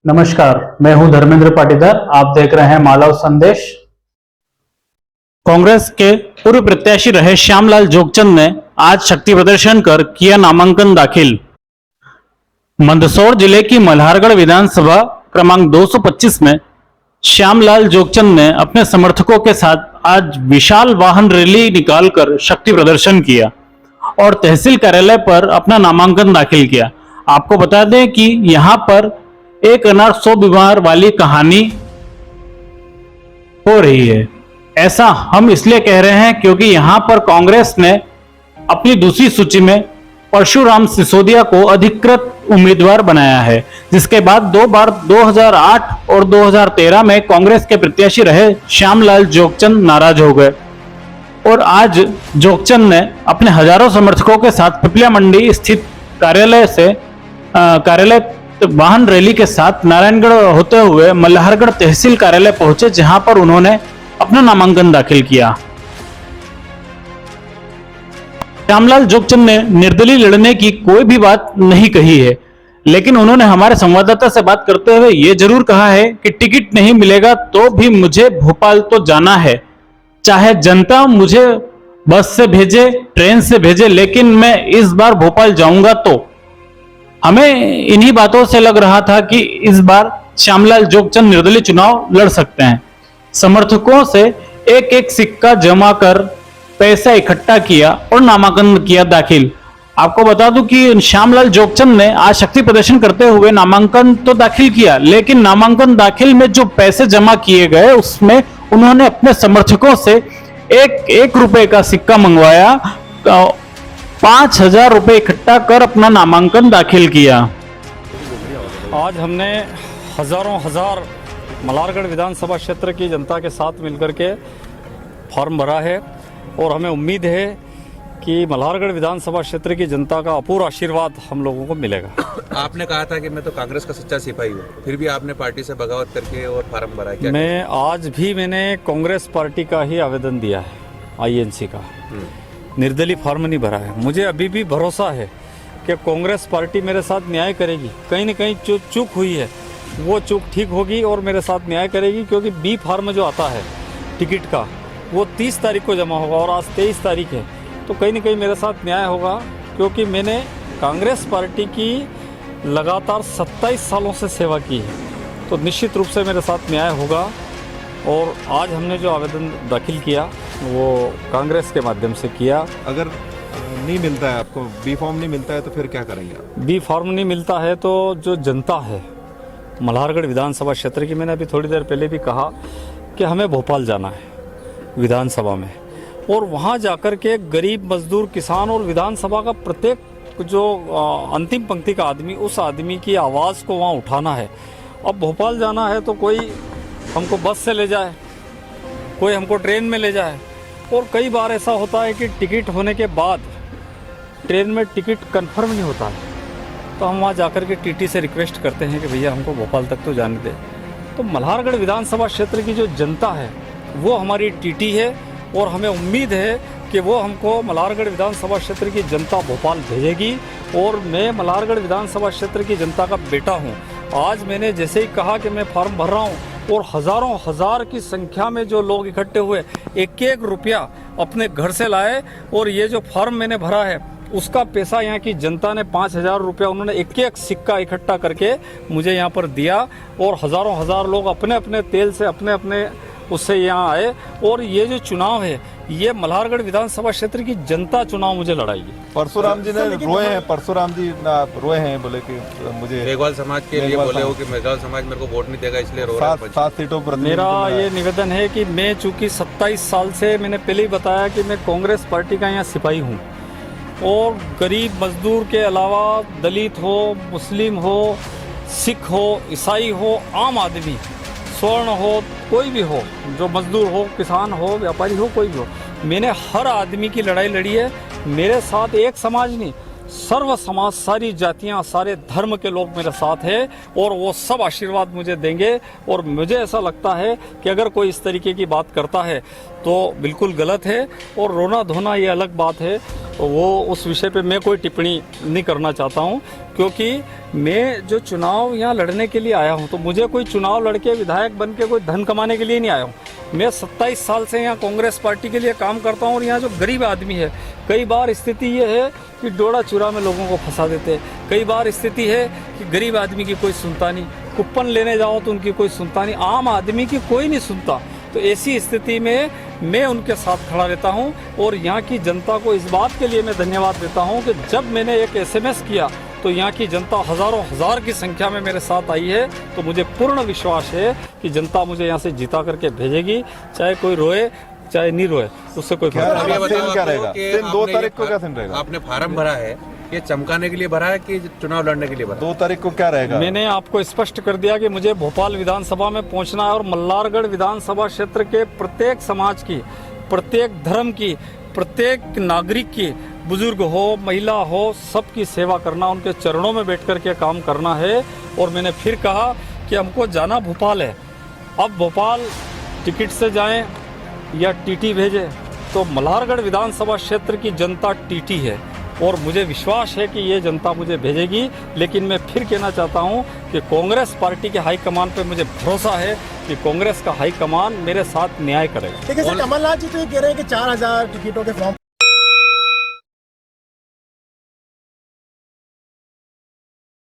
नमस्कार, मैं हूं धर्मेंद्र पाटीदार। आप देख रहे हैं मालव संदेश। कांग्रेस के पूर्व प्रत्याशी रहे श्यामलाल जोगचंद ने आज शक्ति प्रदर्शन कर किया नामांकन दाखिल। मंदसौर जिले की मल्हारगढ़ विधानसभा क्रमांक 225 में श्यामलाल जोगचंद ने अपने समर्थकों के साथ आज विशाल वाहन रैली निकालकर शक्ति प्रदर्शन किया और तहसील कार्यालय पर अपना नामांकन दाखिल किया। आपको बता दें कि यहां पर एक अनार 100 बीमार वाली कहानी हो रही है। ऐसा हम इसलिए कह रहे हैं क्योंकि यहां पर कांग्रेस ने अपनी दूसरी सूची में परशुराम सिसोदिया को अधिकृत उम्मीदवार बनाया है, जिसके बाद दो बार 2008 और 2013 में कांग्रेस के प्रत्याशी रहे श्यामलाल जोगचंद नाराज हो गए और आज जोगचंद ने अपने हजारों समर्थकों के साथ पिपलिया मंडी स्थित कार्यालय वाहन रैली के साथ नारायणगढ़ होते हुए मल्हारगढ़ तहसील कार्यालय पहुंचे, जहां पर उन्होंने अपना नामांकन दाखिल किया। श्यामलाल जोगचंद ने निर्दलीय लड़ने की कोई भी बात नहीं कही है, लेकिन उन्होंने हमारे संवाददाता से बात करते हुए यह जरूर कहा है कि टिकट नहीं मिलेगा तो भी मुझे भोपाल तो जाना है, चाहे जनता मुझे बस से भेजे, ट्रेन से भेजे, लेकिन मैं इस बार भोपाल जाऊंगा। तो हमें इन्हीं बातों से लग रहा था कि इस बार श्यामलाल जोगचंद निर्दलीय चुनाव लड़ सकते हैं। समर्थकों से एक एक सिक्का जमा कर पैसा इकट्ठा किया और नामांकन किया दाखिल। आपको बता दूं कि श्यामलाल जोगचंद ने आज शक्ति प्रदर्शन करते हुए नामांकन तो दाखिल किया, लेकिन नामांकन दाखिल में जो पैसे जमा किए गए उसमें उन्होंने अपने समर्थकों से एक रुपए का सिक्का मंगवाया, 5,000 रुपए इकट्ठा कर अपना नामांकन दाखिल किया। आज हमने हजार मल्हारगढ़ विधानसभा क्षेत्र की जनता के साथ मिलकर के फॉर्म भरा है और हमें उम्मीद है कि मल्हारगढ़ विधानसभा क्षेत्र की जनता का अपूर्व आशीर्वाद हम लोगों को मिलेगा। आपने कहा था कि मैं तो कांग्रेस का सच्चा सिपाही हूँ, फिर भी आपने पार्टी से बगावत करके और फॉर्म भरा है। मैंने कांग्रेस पार्टी का ही आवेदन दिया है, INC का, निर्दलीय फॉर्म नहीं भरा है। मुझे अभी भी भरोसा है कि कांग्रेस पार्टी मेरे साथ न्याय करेगी। कहीं न कहीं चूक हुई है, वो चूक ठीक होगी और मेरे साथ न्याय करेगी, क्योंकि B फॉर्म जो आता है टिकट का वो 30 तारीख को जमा होगा और आज 23 तारीख है, तो कहीं न कहीं मेरे साथ न्याय होगा, क्योंकि मैंने कांग्रेस पार्टी की लगातार 27 सालों से सेवा की है, तो निश्चित रूप से मेरे साथ न्याय होगा। और आज हमने जो आवेदन दाखिल किया वो कांग्रेस के माध्यम से किया। अगर नहीं मिलता है आपको, B फॉर्म नहीं मिलता है, तो फिर क्या करेंगे आप? B फॉर्म नहीं मिलता है तो जो जनता है मल्हारगढ़ विधानसभा क्षेत्र की, मैंने अभी थोड़ी देर पहले भी कहा कि हमें भोपाल जाना है विधानसभा में, और वहाँ जाकर के गरीब मजदूर किसान और विधानसभा का प्रत्येक जो अंतिम पंक्ति का आदमी, उस आदमी की आवाज़ को वहाँ उठाना है। अब भोपाल जाना है तो कोई हमको बस से ले जाए, कोई हमको ट्रेन में ले जाए, और कई बार ऐसा होता है कि टिकट होने के बाद ट्रेन में टिकट कंफर्म नहीं होता है, तो हम वहाँ जाकर के TT से रिक्वेस्ट करते हैं कि भैया हमको भोपाल तक तो जाने दें। तो मल्हारगढ़ विधानसभा क्षेत्र की जो जनता है वो हमारी TT है, और हमें उम्मीद है कि वो हमको मल्हारगढ़ विधानसभा क्षेत्र की जनता भोपाल भेजेगी, और मैं मल्हारगढ़ विधानसभा क्षेत्र की जनता का बेटा हूँ। आज मैंने जैसे ही कहा कि मैं फॉर्म भर रहा हूँ, और हज़ारों हजार की संख्या में जो लोग इकट्ठे हुए, एक रुपया अपने घर से लाए, और ये जो फॉर्म मैंने भरा है उसका पैसा यहाँ की जनता ने 5,000 रुपया, उन्होंने एक सिक्का इकट्ठा करके मुझे यहाँ पर दिया, और हज़ारों हजार लोग अपने अपने तेल से अपने उससे यहाँ आए। और ये जो चुनाव है ये मल्हारगढ़ विधानसभा क्षेत्र की जनता चुनाव मुझे लड़ाएगी। परशुराम जी ने रोए हैं, परशुराम जी रोए हैं, बोले कि मुझे मेघवाल समाज के लिए बोले हो कि मेघवाल समाज मेरे को वोट नहीं देगा, इसलिए रो रहा हूं। 7 सीटों पर मेरा ये निवेदन है कि मैं चूँकि 27 साल से, मैंने पहले ही बताया कि मैं कांग्रेस पार्टी का यहाँ सिपाही हूँ, और गरीब मजदूर के अलावा दलित हो, मुस्लिम हो, सिख हो, ईसाई हो, आम आदमी, स्वर्ण हो, कोई भी हो, जो मजदूर हो, किसान हो, व्यापारी हो, कोई भी हो, मैंने हर आदमी की लड़ाई लड़ी है। मेरे साथ एक समाज नहीं, सर्व समाज, सारी जातियां, सारे धर्म के लोग मेरे साथ हैं, और वो सब आशीर्वाद मुझे देंगे। और मुझे ऐसा लगता है कि अगर कोई इस तरीके की बात करता है तो बिल्कुल गलत है। और रोना धोना ये अलग बात है, तो वो उस विषय पे मैं कोई टिप्पणी नहीं करना चाहता हूँ, क्योंकि मैं जो चुनाव यहाँ लड़ने के लिए आया हूँ, तो मुझे कोई चुनाव लड़के विधायक बन के कोई धन कमाने के लिए नहीं आया हूँ। मैं 27 साल से यहाँ कांग्रेस पार्टी के लिए काम करता हूँ, और यहाँ जो गरीब आदमी है, कई बार स्थिति ये है कि डोड़ा चूरा में लोगों को फंसा देते हैं, कई बार स्थिति है कि गरीब आदमी की कोई सुनता नहीं, कूपन लेने जाओ तो उनकी कोई सुनता नहीं, आम आदमी की कोई नहीं सुनता। तो ऐसी स्थिति में मैं उनके साथ खड़ा रहता हूं, और यहाँ की जनता को इस बात के लिए मैं धन्यवाद देता हूं कि जब मैंने एक SMS किया तो यहाँ की जनता हज़ारों हजार की संख्या में मेरे साथ आई है। तो मुझे पूर्ण विश्वास है कि जनता मुझे यहाँ से जिता करके भेजेगी, चाहे कोई रोए चाहे नहीं रोए, उससे कोई फर्क अब ये नहीं। बताओ क्या आपको रहेगा? कि दिन 2 आपने तारीख को ये क्या दिन रहेगा? आपने फार्म भरा है, ये चमकाने के लिए भरा है कि चुनाव लड़ने के लिए भरा है? 2 तारीख को क्या रहेगा? मैंने आपको स्पष्ट कर दिया कि मुझे भोपाल विधानसभा में पहुंचना है, और मल्हारगढ़ विधानसभा क्षेत्र के प्रत्येक समाज की, प्रत्येक धर्म की, प्रत्येक नागरिक की, बुजुर्ग हो महिला हो, सबकी सेवा करना, उनके चरणों में बैठ कर के काम करना है। और मैंने फिर कहा कि हमको जाना भोपाल है। अब भोपाल टिकट से जाएं या टीटी भेजे, तो मल्हारगढ़ विधानसभा क्षेत्र की जनता टीटी है, और मुझे विश्वास है कि ये जनता मुझे भेजेगी। लेकिन मैं फिर कहना चाहता हूं कि कांग्रेस पार्टी के हाईकमान पे मुझे भरोसा है कि कांग्रेस का हाईकमान मेरे साथ न्याय करेगा। देखिए सर, कमलनाथ जी तो ये कह रहे हैं कि 4000 टिकटों के फॉर्म